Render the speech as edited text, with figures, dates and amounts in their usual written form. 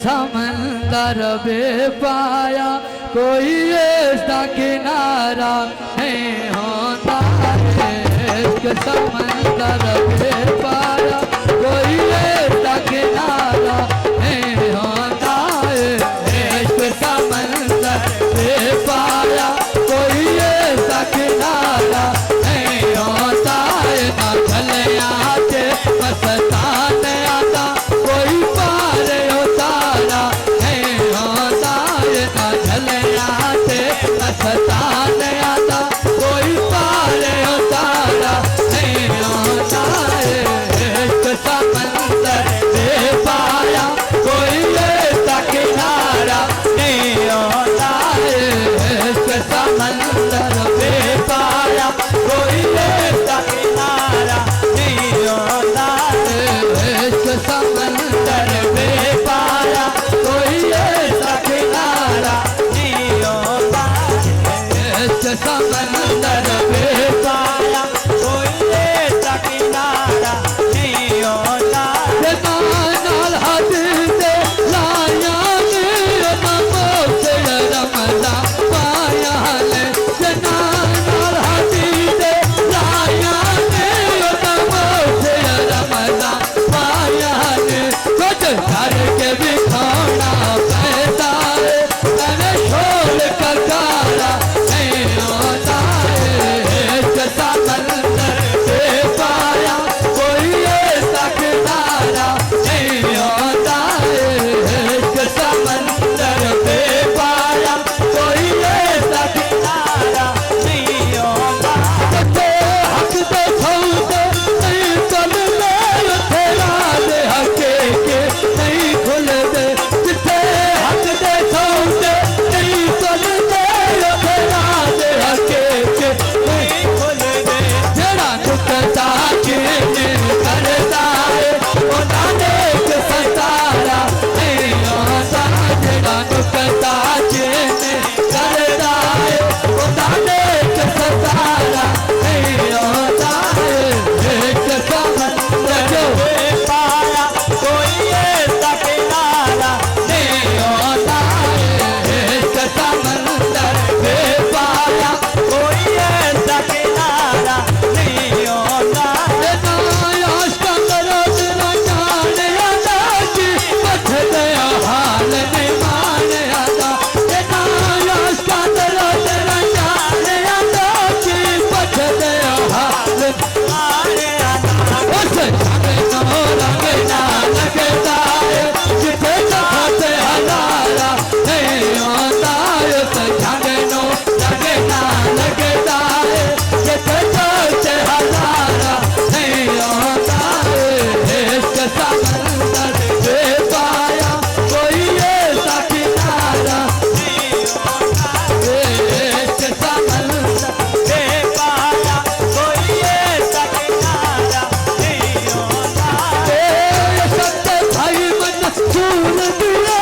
समंदर बे पाया कोई ऐसा किनारा नहीं होता है। समंदर बे पाया कोई ऐसा किनारा नहीं होता है। समंदर बे पाया कोई ऐसा किनारा नहीं होता है। ना चले आते मस्ताने आता कोई पार उतारा नहीं होता है। ना चले आते मस्ताने आता कोई पार उतारा नहीं होता है। समंदर बे पाया कोई ऐसा किनारा नहीं होता है। समंदर बे पाया कोई ऐसा किनारा नहीं होता है। समंदर बे पाया कोई ऐसा किनारा नहीं होता है। समंदर बे पाया कोई ऐसा किनारा नहीं होता है। नाल हदीस लाया ने नमो से रमला पाया ले। नाल हदीस लाया ने नमो से रमला पाया ले। कुछ घर के भी खाना पैसा है मैंने छोड़ कर कारा नहीं होता है। समंदर बे पाया कोई ऐसा किनारा नहीं होता है। समंदर बे पाया कोई ऐसा किनारा नहीं होता। हक दे छोड़ते नहीं चलते तेरा दे हके के नहीं खुलते। जिथे हक दे छोड़ते नहीं चलते तेरा दे हके के नहीं खुलते। जेड़ा नुकता चीने करता है वो नानेक सतारा नहीं होता। जेड़ा नुकता चीने करता है वो नानेक सतारा नहीं होता है। समंदर बे पाया कोई ऐसा किनारा नहीं होता है। समंदर बे पाया कोई ऐसा किनारा नहीं होता है। नायाश का करो तेरा जाने आदा की मत दे हाल नहीं माने आदा। नायाश का करो तेरा जाने आदा की मत दे हाल माने आदा। उस जाने नो रंग ना लगता है जिथे चाहते हजारा नहीं होता है। उस जाने नो रंग ना लगता है जिथे चाहते हजारा नहीं होता है। समंदर बे पाया कोई ऐसा किनारा नहीं होता है। समंदर बे पाया कोई ऐसा किनारा नहीं होता है। सत्य भाई मन छूर दिया